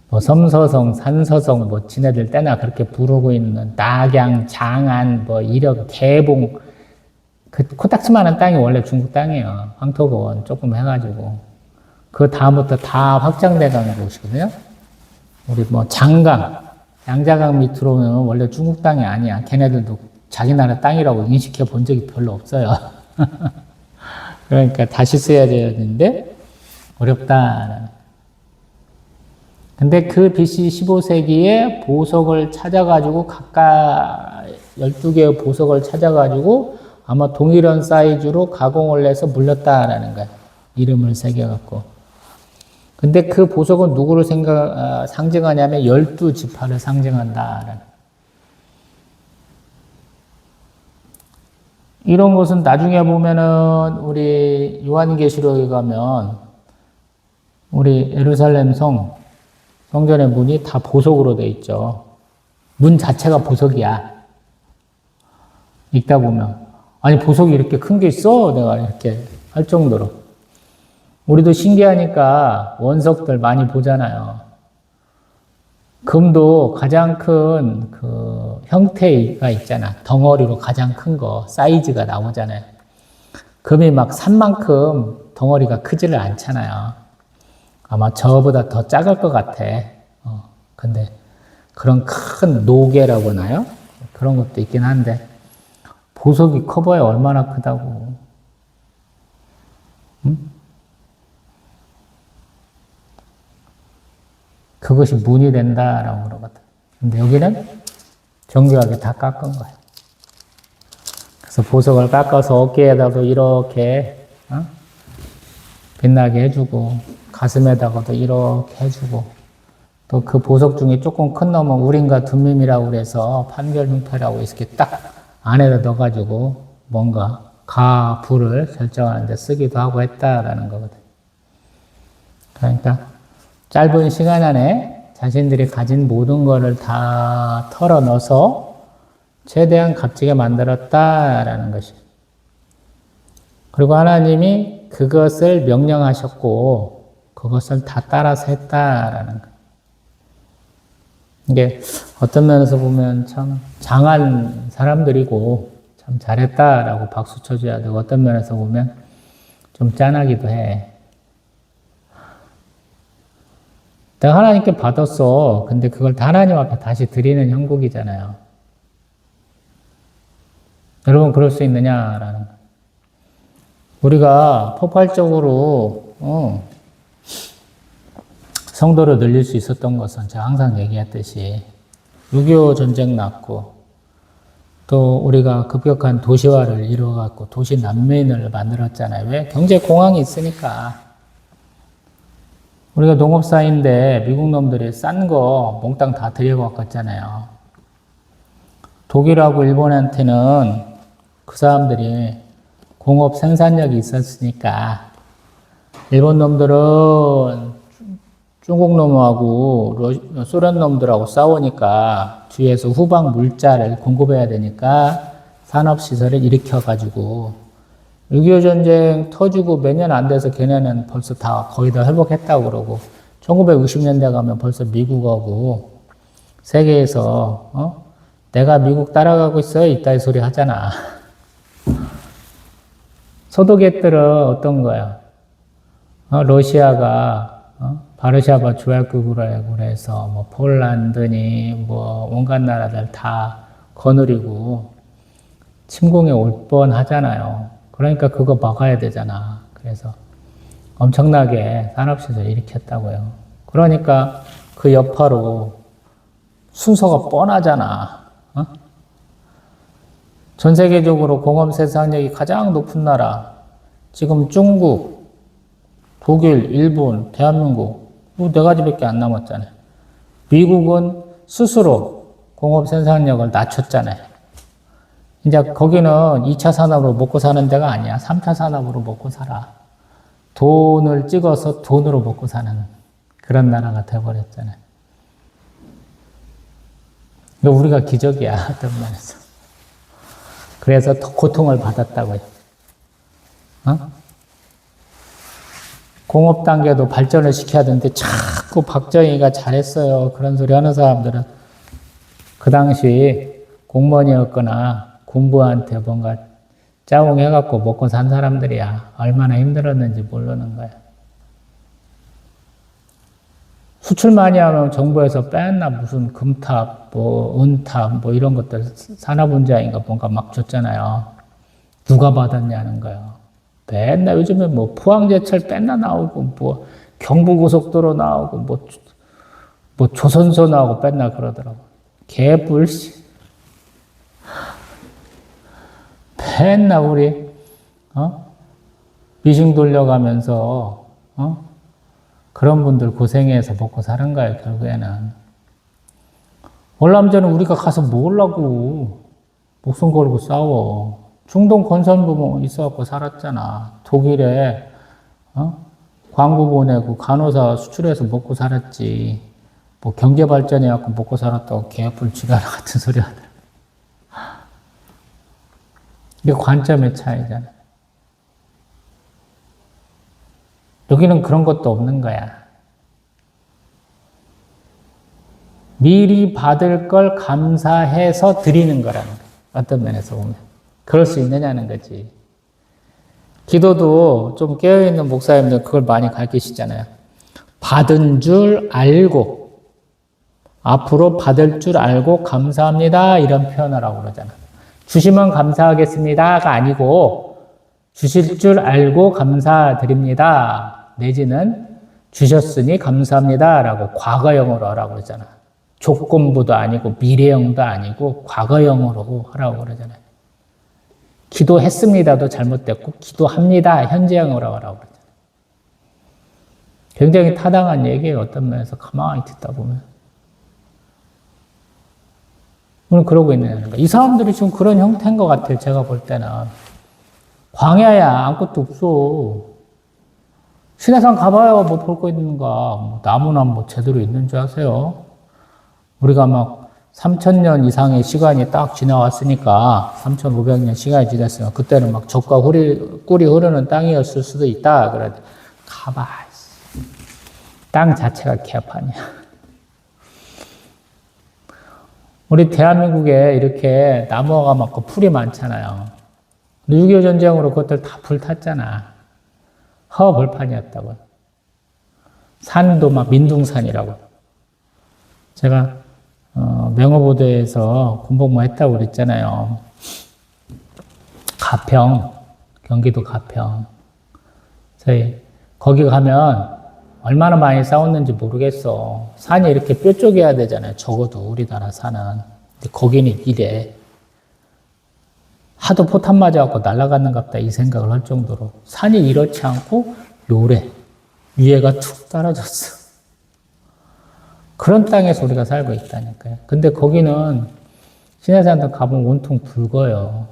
뭐 섬서성, 산서성, 뭐 지네들 때나 그렇게 부르고 있는 낙양, 장안, 뭐 이력, 개봉, 그 코딱지만한 땅이 원래 중국 땅이에요. 황토건 조금 해가지고. 그 다음부터 다 확장돼 가는 곳이거든요. 우리 뭐 장강, 양자강 밑으로는 원래 중국 땅이 아니야. 걔네들도 자기 나라 땅이라고 인식해 본 적이 별로 없어요. 그러니까 다시 써야 되는데 어렵다. 근데 그 BC 15세기에 보석을 찾아가지고 각각 12개의 보석을 찾아가지고 아마 동일한 사이즈로 가공을 해서 물렸다라는 거야. 이름을 새겨갖고. 근데 그 보석은 누구를 상징하냐면 12지파를 상징한다라는. 이런 것은 나중에 보면은 우리 요한계시록에 가면 우리 예루살렘 성전의 문이 다 보석으로 돼 있죠. 문 자체가 보석이야. 읽다 보면. 아니, 보석이 이렇게 큰 게 있어? 내가 이렇게 할 정도로. 우리도 신기하니까 원석들 많이 보잖아요. 금도 가장 큰 그 형태가 있잖아. 덩어리로 가장 큰 거, 사이즈가 나오잖아요. 금이 막 산만큼 덩어리가 크지를 않잖아요. 아마 저보다 더 작을 것 같아. 근데 그런 큰 노개라고 하나요? 그런 것도 있긴 한데 보석이 커봐야 얼마나 크다고. 그것이 문이 된다라고 그러거든. 근데 여기는 정교하게 다 깎은 거예요. 그래서 보석을 깎아서 어깨에다도 이렇게 빛나게 해주고 가슴에다가도 이렇게 해주고 또 그 보석 중에 조금 큰 놈은 우림과 둠밈이라고 그래서 판결흉패라고 이렇게 딱 안에다 넣어가지고 뭔가 가, 부를 결정하는 데 쓰기도 하고 했다라는 거거든. 그러니까 짧은 시간 안에 자신들이 가진 모든 거를 다 털어 넣어서 최대한 값지게 만들었다라는 것이. 그리고 하나님이 그것을 명령하셨고 그것을 다 따라서 했다라는 것. 이게 어떤 면에서 보면 참 장한 사람들이고 참 잘했다라고 박수 쳐줘야 되고 어떤 면에서 보면 좀 짠하기도 해. 내가 하나님께 받았어. 근데 그걸 다 하나님 앞에 다시 드리는 형국이잖아요. 여러분 그럴 수 있느냐라는 거. 우리가 폭발적으로 성도를 늘릴 수 있었던 것은 제가 항상 얘기했듯이 6.25 전쟁 났고 또 우리가 급격한 도시화를 이루어갖고 도시 난민을 만들었잖아요. 왜? 경제 공황이 있으니까. 우리가 농업사인데 미국 놈들이 싼 거 몽땅 다 들여갖고 왔잖아요. 독일하고 일본한테는 그 사람들이 공업 생산력이 있었으니까 일본 놈들은 중국 놈하고 소련 놈들하고 싸우니까 뒤에서 후방 물자를 공급해야 되니까 산업시설을 일으켜가지고 6.25 전쟁 터지고 몇 년 안 돼서 걔네는 벌써 다 거의 다 회복했다고 그러고 1960년대 가면 벌써 미국하고 세계에서 내가 미국 따라가고 있어요 이따위 소리 하잖아. 소도객들은 어떤 거야? 러시아가 바르샤바 조약국으로 해서 뭐 폴란드니 뭐 온갖 나라들 다 거느리고 침공에 올 뻔하잖아요. 그러니까 그거 막아야 되잖아. 그래서 엄청나게 산업시설 일으켰다고요. 그러니까 그 여파로 순서가 뻔하잖아. 전 세계적으로 공업 생산력이 가장 높은 나라 지금 중국, 독일, 일본, 대한민국 뭐 4가지밖에 안 남았잖아요. 미국은 스스로 공업 생산력을 낮췄잖아요. 이제 거기는 2차 산업으로 먹고 사는 데가 아니야. 3차 산업으로 먹고 살아. 돈을 찍어서 돈으로 먹고 사는 그런 나라가 돼버렸잖아요. 우리가 기적이야. 어떤 면에서. 그래서 더 고통을 받았다고요. 공업 단계도 발전을 시켜야 되는데 자꾸 박정희가 잘했어요. 그런 소리 하는 사람들은 그 당시 공무원이었거나 군부한테 뭔가 짜웅해갖고 먹고 산 사람들이야. 얼마나 힘들었는지 모르는 거야. 수출 많이 하면 정부에서 뺐나 무슨 금탑, 뭐 은탑, 뭐 이런 것들 산업분자인가 뭔가 막 줬잖아요. 누가 받았냐는 거예요. 맨날 요즘에 뭐 포항제철 뺐나 나오고 뭐 경부고속도로 나오고 뭐 조선소 나오고 뺐나 그러더라고. 개뿔씨. 맨날 우리 미싱 돌려가면서 그런 분들 고생해서 먹고 사는 거예요. 결국에는. 월남전은 우리가 가서 뭐 하려고 목숨 걸고 싸워. 중동 건설부 있어갖고 살았잖아. 독일에 광부 보내고 간호사 수출해서 먹고 살았지. 뭐 경제 발전해갖고 먹고 살았다고 개뿔치가 같은 소리 하더라. 이게 관점의 차이잖아. 여기는 그런 것도 없는 거야. 미리 받을 걸 감사해서 드리는 거라는 거야. 어떤 면에서 보면. 그럴 수 있느냐는 거지. 기도도 좀 깨어있는 목사님들 그걸 많이 가르치시잖아요. 받은 줄 알고, 앞으로 받을 줄 알고 감사합니다. 이런 표현을 하고 그러잖아. 주시면 감사하겠습니다가 아니고, 주실 줄 알고 감사드립니다. 내지는 주셨으니 감사합니다. 라고 과거형으로 하라고 그러잖아. 조건부도 아니고 미래형도 아니고 과거형으로 하라고 그러잖아요. 기도했습니다도 잘못됐고 기도합니다. 현재형으로 하라고 그러잖아요. 굉장히 타당한 얘기예요. 어떤 면에서 가만히 듣다 보면. 오늘 그러고 있는 거예요. 이 사람들이 지금 그런 형태인 것 같아요. 제가 볼 때는. 광야야 아무것도 없어. 시내산 가봐요. 뭐 볼 거 있는가. 뭐 나무나 뭐 제대로 있는 줄 아세요? 우리가 막 3,000년 이상의 시간이 딱 지나왔으니까 3,500년 시간이 지났으면 그때는 막 젖과 꿀이 흐르는 땅이었을 수도 있다. 그래. 가봐. 땅 자체가 개판이야. 우리 대한민국에 이렇게 나무가 많고 풀이 많잖아요. 6.25 전쟁으로 그것들 다 불탔잖아. 허벌판이었다고. 산도 막 민둥산이라고. 제가 명호부대에서 군복무 했다고 그랬잖아요. 가평, 경기도 가평. 저희 거기 가면 얼마나 많이 싸웠는지 모르겠어. 산이 이렇게 뾰족해야 되잖아요. 적어도 우리나라 산은. 근데 거기는 이래. 하도 포탄 맞아갖고 날아갔는갑다 이 생각을 할 정도로 산이 이렇지 않고 요래. 위에가 툭 떨어졌어. 그런 땅에서 우리가 살고 있다니까요. 근데 거기는 시내산도 가보면 온통 붉어요.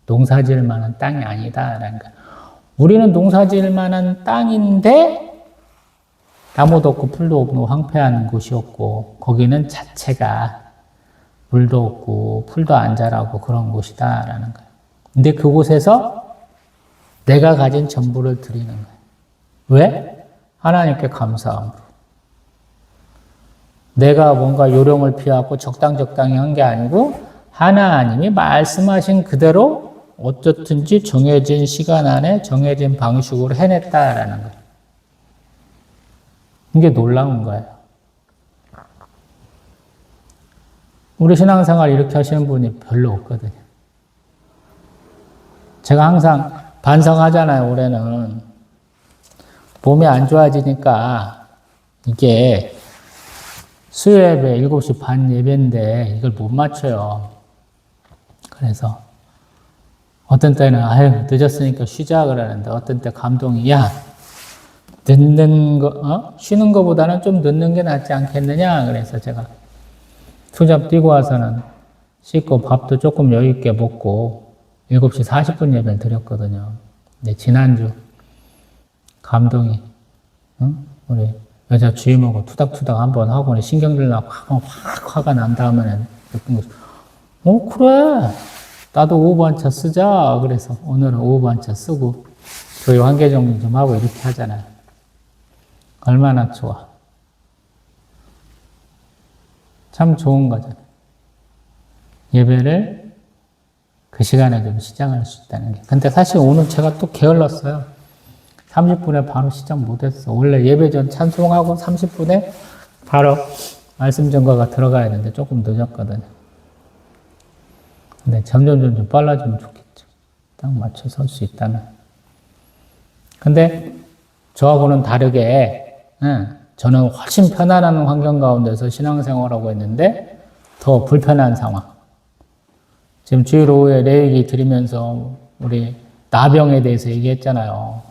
농사 지을 만한 땅이 아니다라는 거야. 우리는 농사 지을 만한 땅인데 나무도 없고 풀도 없고 황폐한 곳이었고 거기는 자체가 물도 없고 풀도 안 자라고 그런 곳이다라는 거예요. 근데 그곳에서 내가 가진 전부를 드리는 거예요. 왜? 하나님께 감사함으로. 내가 뭔가 요령을 피하고 적당히 한 게 아니고 하나님이 말씀하신 그대로 어떻든지 정해진 시간 안에 정해진 방식으로 해냈다라는 거예요. 이게 놀라운 거예요. 우리 신앙생활 이렇게 하시는 분이 별로 없거든요. 제가 항상 반성하잖아요, 올해는. 몸이 안 좋아지니까 이게 수요 예배 7시 반 예배인데 이걸 못 맞춰요. 그래서 어떤 때는 아유 늦었으니까 쉬자 그러는데 어떤 때 감동이 야 늦는 거, 쉬는 거보다는 좀 늦는 게 낫지 않겠느냐. 그래서 제가 투잡 뛰고 와서는 씻고 밥도 조금 여유 있게 먹고 7시 40분 예배를 드렸거든요. 근데 지난주 감동이 우리 여자 주임하고 투닥투닥 한번 하고 신경질 나고 확 화가 난 다음에는 그래 나도 오후 반차 쓰자. 그래서 오늘은 오후 반차 쓰고 교회 환계 정리 좀 하고 이렇게 하잖아요. 얼마나 좋아. 참 좋은 거잖아요. 예배를 그 시간에 좀 시작할 수 있다는 게. 근데 사실 오늘 제가 또 게을렀어요. 30분에 바로 시작 못했어. 원래 예배 전 찬송하고 30분에 바로 말씀 전가가 들어가야 되는데 조금 늦었거든요. 근데 점점 빨라지면 좋겠죠. 딱 맞춰서 할 수 있다면. 근데 저하고는 다르게 저는 훨씬 편안한 환경 가운데서 신앙생활하고 있는데 더 불편한 상황. 지금 주일 오후에 레위기 드리면서 우리 나병에 대해서 얘기했잖아요.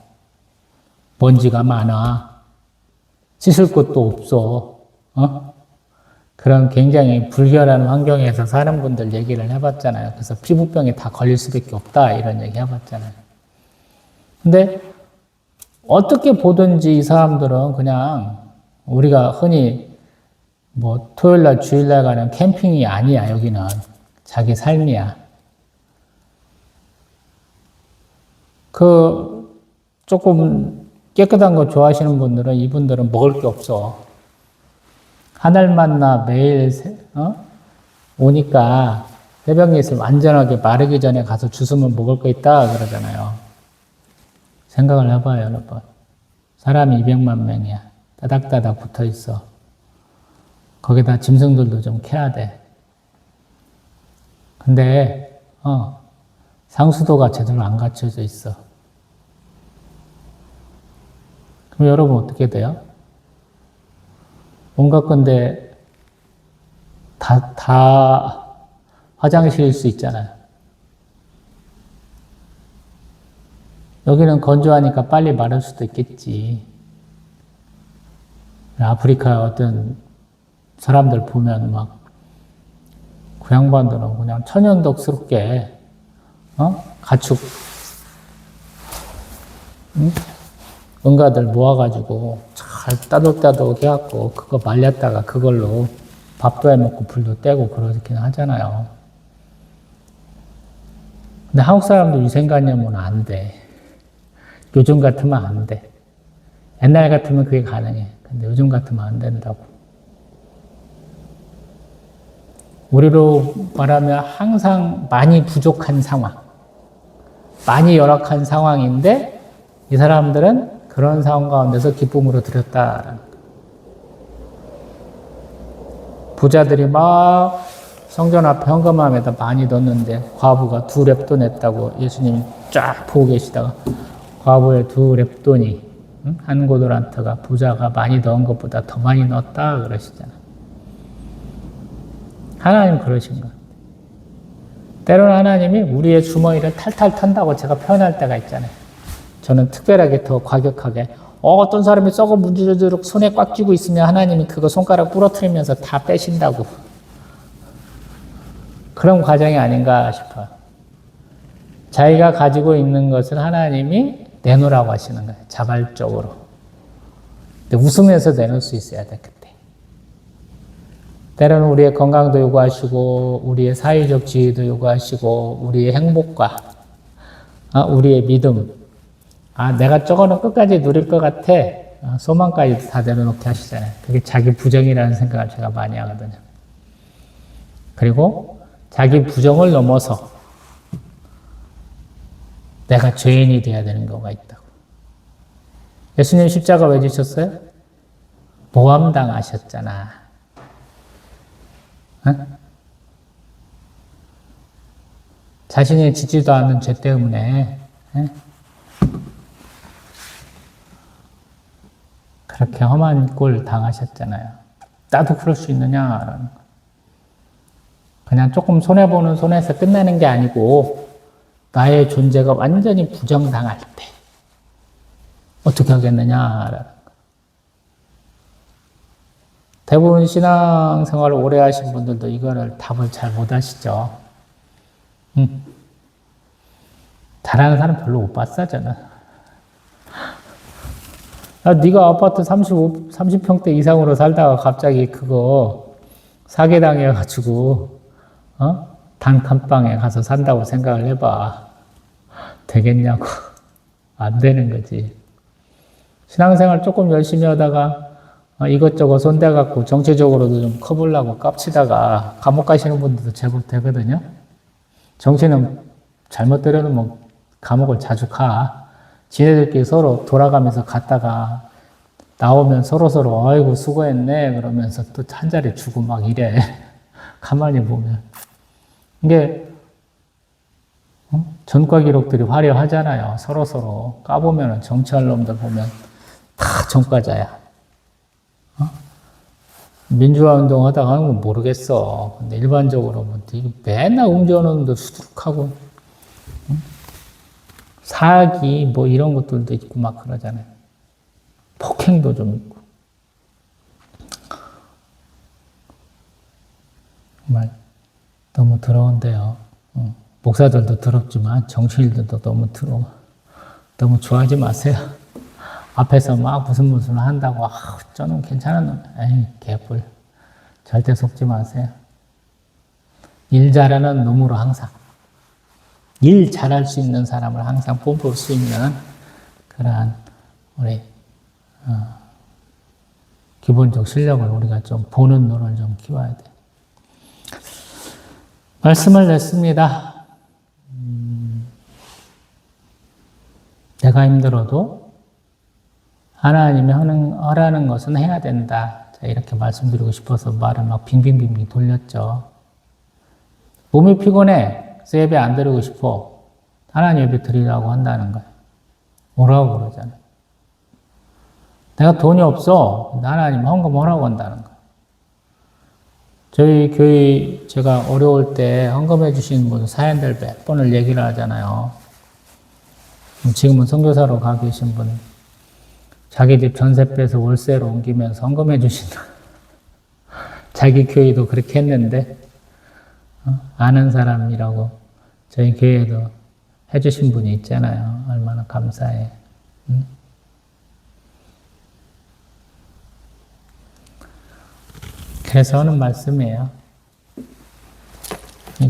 먼지가 많아. 씻을 곳도 없어. 그런 굉장히 불결한 환경에서 사는 분들 얘기를 해봤잖아요. 그래서 피부병에 다 걸릴 수밖에 없다 이런 얘기 해봤잖아요. 근데 어떻게 보든지 이 사람들은 그냥 우리가 흔히 뭐 토요일날 주일날 가는 캠핑이 아니야. 여기는 자기 삶이야. 그 조금 깨끗한 거 좋아하시는 분들은 이분들은 먹을 게 없어. 하늘만나 매일 오니까 새벽에 있으면 안전하게 마르기 전에 가서 주스면 먹을 거 있다 그러잖아요. 생각을 해봐요, 여러분. 사람이 200만 명이야. 따닥따닥 붙어 있어. 거기다 짐승들도 좀 캐야 돼. 근데 상수도가 제대로 안 갖춰져 있어. 그럼 여러분 어떻게 돼요? 온갖 건데 다 화장실일 수 있잖아요. 여기는 건조하니까 빨리 마를 수도 있겠지. 아프리카 어떤 사람들 보면 막 그 양반들은 그냥 천연덕스럽게 가축 응가들 모아가지고 잘 따독따독 해갖고 그거 말렸다가 그걸로 밥도 해먹고 불도 떼고 그러긴 하잖아요. 근데 한국 사람도 위생관념은 안 돼. 요즘 같으면 안 돼. 옛날 같으면 그게 가능해. 근데 요즘 같으면 안 된다고. 우리로 말하면 항상 많이 부족한 상황, 많이 열악한 상황인데 이 사람들은 그런 상황 가운데서 기쁨으로 드렸다라는 거예요. 부자들이 막 성전 앞에 현금함에다 많이 넣었는데 과부가 2렙돈 냈다고 예수님이 쫙 보고 계시다가 과부의 2렙돈이 한 고도란트가 부자가 많이 넣은 것보다 더 많이 넣었다 그러시잖아요. 하나님 그러신 것. 때로는 하나님이 우리의 주머니를 탈탈 턴다고 제가 표현할 때가 있잖아요. 저는 특별하게 더 과격하게 어떤 사람이 썩어 문지르도록 손에 꽉 쥐고 있으면 하나님이 그거 손가락 부러뜨리면서 다 빼신다고. 그런 과정이 아닌가 싶어요. 자기가 가지고 있는 것을 하나님이 내놓으라고 하시는 거예요. 자발적으로. 근데 웃으면서 내놓을 수 있어야 돼, 그때. 때로는 우리의 건강도 요구하시고, 우리의 사회적 지위도 요구하시고, 우리의 행복과, 우리의 믿음. 내가 저거는 끝까지 누릴 것 같아. 소망까지 다 내려놓게 하시잖아요. 그게 자기 부정이라는 생각을 제가 많이 하거든요. 그리고 자기 부정을 넘어서 내가 죄인이 되어야 되는 경우가 있다고. 예수님 십자가 왜 지셨어요? 모함당하셨잖아. 자신이 지지도 않는 죄 때문에 그렇게 험한 꼴 당하셨잖아요. 나도 그럴 수 있느냐? 그냥 조금 손해보는 손해에서 끝나는 게 아니고 나의 존재가 완전히 부정당할 때 어떻게 하겠느냐? 대부분 신앙생활을 오래 하신 분들도 이거를 답을 잘 못 하시죠. 잘하는 사람 별로 못 봤어, 저는. 네가 아파트 30평대 이상으로 살다가 갑자기 그거 사기당해가지고 단칸방에 가서 산다고 생각을 해봐. 되겠냐고. 안 되는 거지. 신앙생활 조금 열심히 하다가 이것저것 손대갖고 정치적으로도 좀 커보려고 깝치다가 감옥 가시는 분들도 제법 되거든요. 정치는 잘못 들여놓으면 감옥을 자주 가. 지네들끼리 서로 돌아가면서 갔다가 나오면 서로서로 아이고 수고했네 그러면서 또 한 자리 주고 막 이래. 가만히 보면. 이게 전과 기록들이 화려하잖아요. 서로서로 까보면 정치할 놈들 보면 다 전과자야. 민주화 운동 하다가 하는 건 모르겠어. 근데 일반적으로 뭐 맨날 음주하는 놈도 수두룩하고 사기 뭐 이런 것들도 있고 막 그러잖아요. 폭행도 좀 있고. 정말 너무 더러운데요. 목사들도 더럽지만 정치인들도 너무 더러워. 너무 좋아하지 마세요. 앞에서 막 무슨 한다고 저는 괜찮은 놈. 에이 개뿔. 절대 속지 마세요. 일 잘하는 놈으로 항상. 일 잘할 수 있는 사람을 항상 뽑을 수 있는 그러한 우리 기본적 실력을 우리가 좀 보는 눈을 좀 키워야 돼. 말씀을 냈습니다. 내가 힘들어도 하나님이 하라는 것은 해야 된다. 이렇게 말씀드리고 싶어서 말을 막 빙빙빙 돌렸죠. 몸이 피곤해. 그래서 예배 안 드리고 싶어. 하나님 예배 드리라고 한다는 거예요. 오라고 그러잖아요. 내가 돈이 없어. 하나님 헌금하라고 한다는 거예요. 저희 교회 제가 어려울 때 헌금해 주신 분 사연들 몇 번을 얘기를 하잖아요. 지금은 선교사로 가 계신 분 자기 집 전세 빼서 월세로 옮기면서 헌금해 주신다. 자기 교회도 그렇게 했는데 아는 사람이라고 저희 교회에도 해주신 분이 있잖아요. 얼마나 감사해. 그래서 하는 말씀이에요.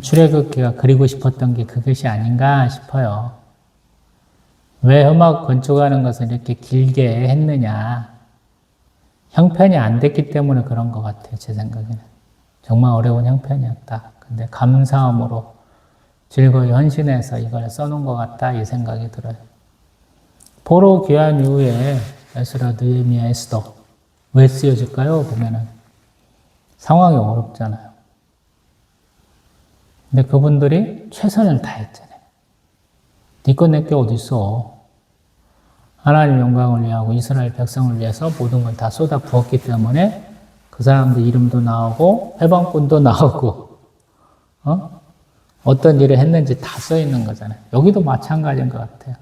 출애굽기가 그리고 싶었던 게 그것이 아닌가 싶어요. 왜 흑암 건축하는 것을 이렇게 길게 했느냐. 형편이 안 됐기 때문에 그런 것 같아요. 제 생각에는. 정말 어려운 형편이었다. 근데 감사함으로 즐거이 헌신해서 이걸 써놓은 것 같다. 이 생각이 들어요. 포로 귀환 이후에 에스라, 느헤미야, 에스더 왜 쓰여질까요? 보면은 상황이 어렵잖아요. 근데 그분들이 최선을 다했잖아요. 니꺼 내게 어딨어. 하나님 영광을 위하고 이스라엘 백성을 위해서 모든 걸 다 쏟아 부었기 때문에 그 사람들 이름도 나오고 해방꾼도 나오고 어떤 일을 했는지 다 써 있는 거잖아요. 여기도 마찬가지인 것 같아요.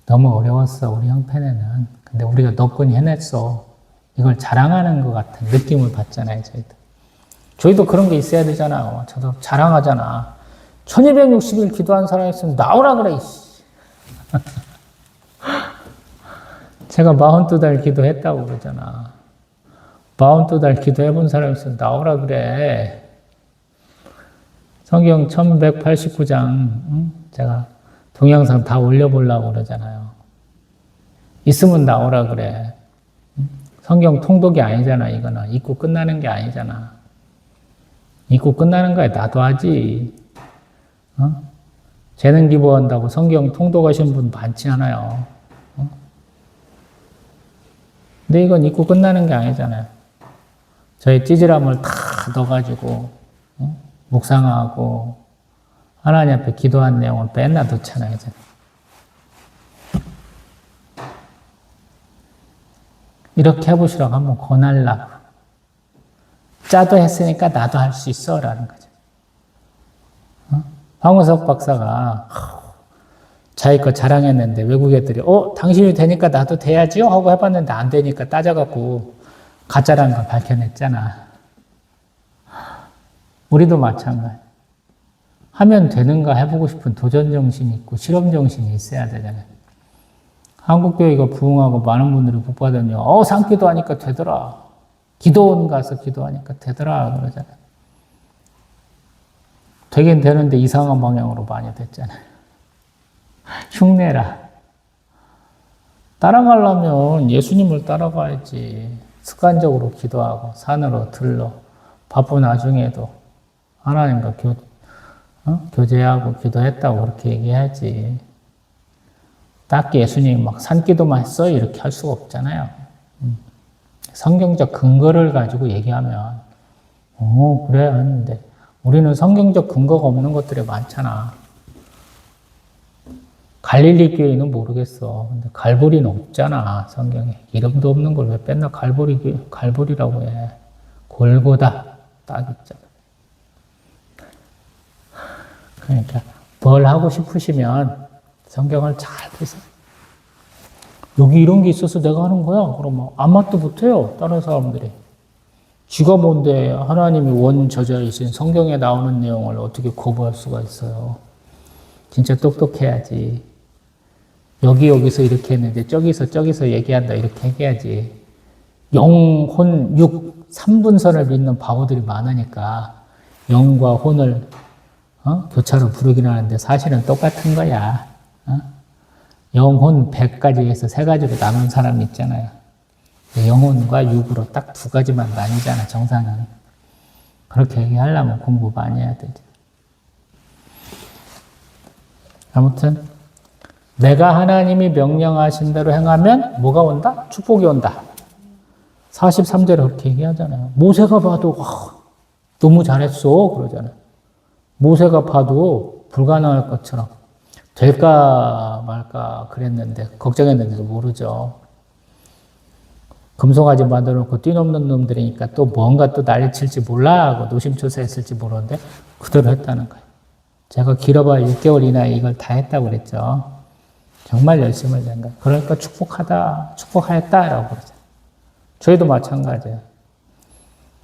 너무 어려웠어 우리 형편에는. 근데 우리가 너끈히 해냈어. 이걸 자랑하는 것 같은 느낌을 받잖아요. 저희도 그런 게 있어야 되잖아요. 저도 자랑하잖아. 1260일 기도한 사람이 있으면 나오라 그래. 제가 42달 기도했다고 그러잖아. 42달 기도해본 사람이 있으면 나오라 그래. 성경 1189장 제가 동영상 다 올려보려고 그러잖아요. 있으면 나오라 그래. 성경 통독이 아니잖아. 이거는 읽고 끝나는 게 아니잖아. 읽고 끝나는 거야. 나도 하지. 재능 기부한다고 성경 통독하신 분 많지 않아요. 근데 이건 읽고 끝나는 게 아니잖아요. 저희 찌질함을 다 넣어가지고 묵상하고 하나님 앞에 기도한 내용을 맨날 넣잖아요. 이렇게 해보시라고 한번 권하려고. 짜도 했으니까 나도 할 수 있어 라는 거죠. 황우석 박사가 자기 거 자랑했는데 외국 애들이 당신이 되니까 나도 돼야지요 하고 해봤는데 안 되니까 따져갖고 가짜라는 걸 밝혀냈잖아. 우리도 마찬가지. 하면 되는가 해보고 싶은 도전정신이 있고 실험정신이 있어야 되잖아요. 한국교회가 부흥하고 많은 분들이 복받으면 산기도 하니까 되더라. 기도원 가서 기도하니까 되더라 그러잖아요. 되긴 되는데 이상한 방향으로 많이 됐잖아요. 흉내라. 따라가려면 예수님을 따라가야지. 습관적으로 기도하고 산으로 들러 바쁜 나중에도 하나님과 교제하고 기도했다고 그렇게 얘기해야지. 딱 예수님이 막 산기도만 했어 이렇게 할 수가 없잖아요. 성경적 근거를 가지고 얘기하면 그래 하는데 우리는 성경적 근거가 없는 것들이 많잖아. 갈릴리 교회는 모르겠어. 근데 갈보리는 없잖아, 성경에. 이름도 없는 걸 왜 맨날 갈보리라고 해. 골고다 딱 있잖아. 그러니까 뭘 하고 싶으시면 성경을 잘 보세요. 여기 이런 게 있어서 내가 하는 거야. 그러면 아무것도 못해요, 다른 사람들이. 쥐가 뭔데 하나님이 원저자이신 성경에 나오는 내용을 어떻게 거부할 수가 있어요. 진짜 똑똑해야지. 여기서 이렇게 했는데 저기서 얘기한다 이렇게 얘기해야지. 영, 혼, 육, 3분선을 믿는 바보들이 많으니까 영과 혼을 교차로 부르긴 하는데 사실은 똑같은 거야. 영, 혼, 100가지 해서 3가지로 나눈 사람이 있잖아요. 영혼과 육으로 딱 2가지만 나뉘잖아, 정상은. 그렇게 얘기하려면 공부 많이 해야 되죠. 아무튼 내가 하나님이 명령하신 대로 행하면 뭐가 온다? 축복이 온다. 43절에 그렇게 얘기하잖아요. 모세가 봐도 너무 잘했어 그러잖아요. 모세가 봐도 불가능할 것처럼 될까 말까 그랬는데 걱정했는데도 모르죠. 금송아지 만들어 놓고 뛰넘는 놈들이니까 또 뭔가 또 난리 칠지 몰라 하고 노심초사했을지 모르는데 그대로 했다는 거예요. 제가 길어봐야 6개월 이내에 이걸 다 했다고 그랬죠. 정말 열심을 낸 거예요. 그러니까 축복하였다라고 그러죠. 저희도 마찬가지예요.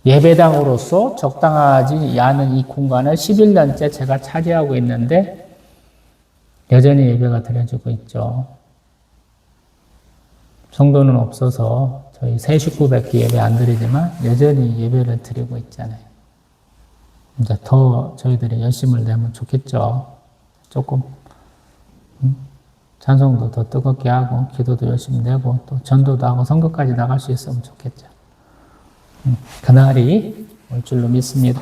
예배당으로서 적당하지 않은 이 공간을 11년째 제가 차지하고 있는데 여전히 예배가 드려지고 있죠. 성도는 없어서 저희 새 식구밖에 예배 안 드리지만 여전히 예배를 드리고 있잖아요. 이제 더 저희들이 열심을 내면 좋겠죠. 조금 찬송도 더 뜨겁게 하고 기도도 열심히 내고 또 전도도 하고 선교까지 나갈 수 있으면 좋겠죠. 그날이 올 줄로 믿습니다.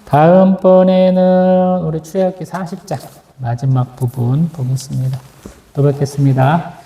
다음번에는 우리 출애굽기 40장 마지막 부분 보겠습니다. 또 뵙겠습니다.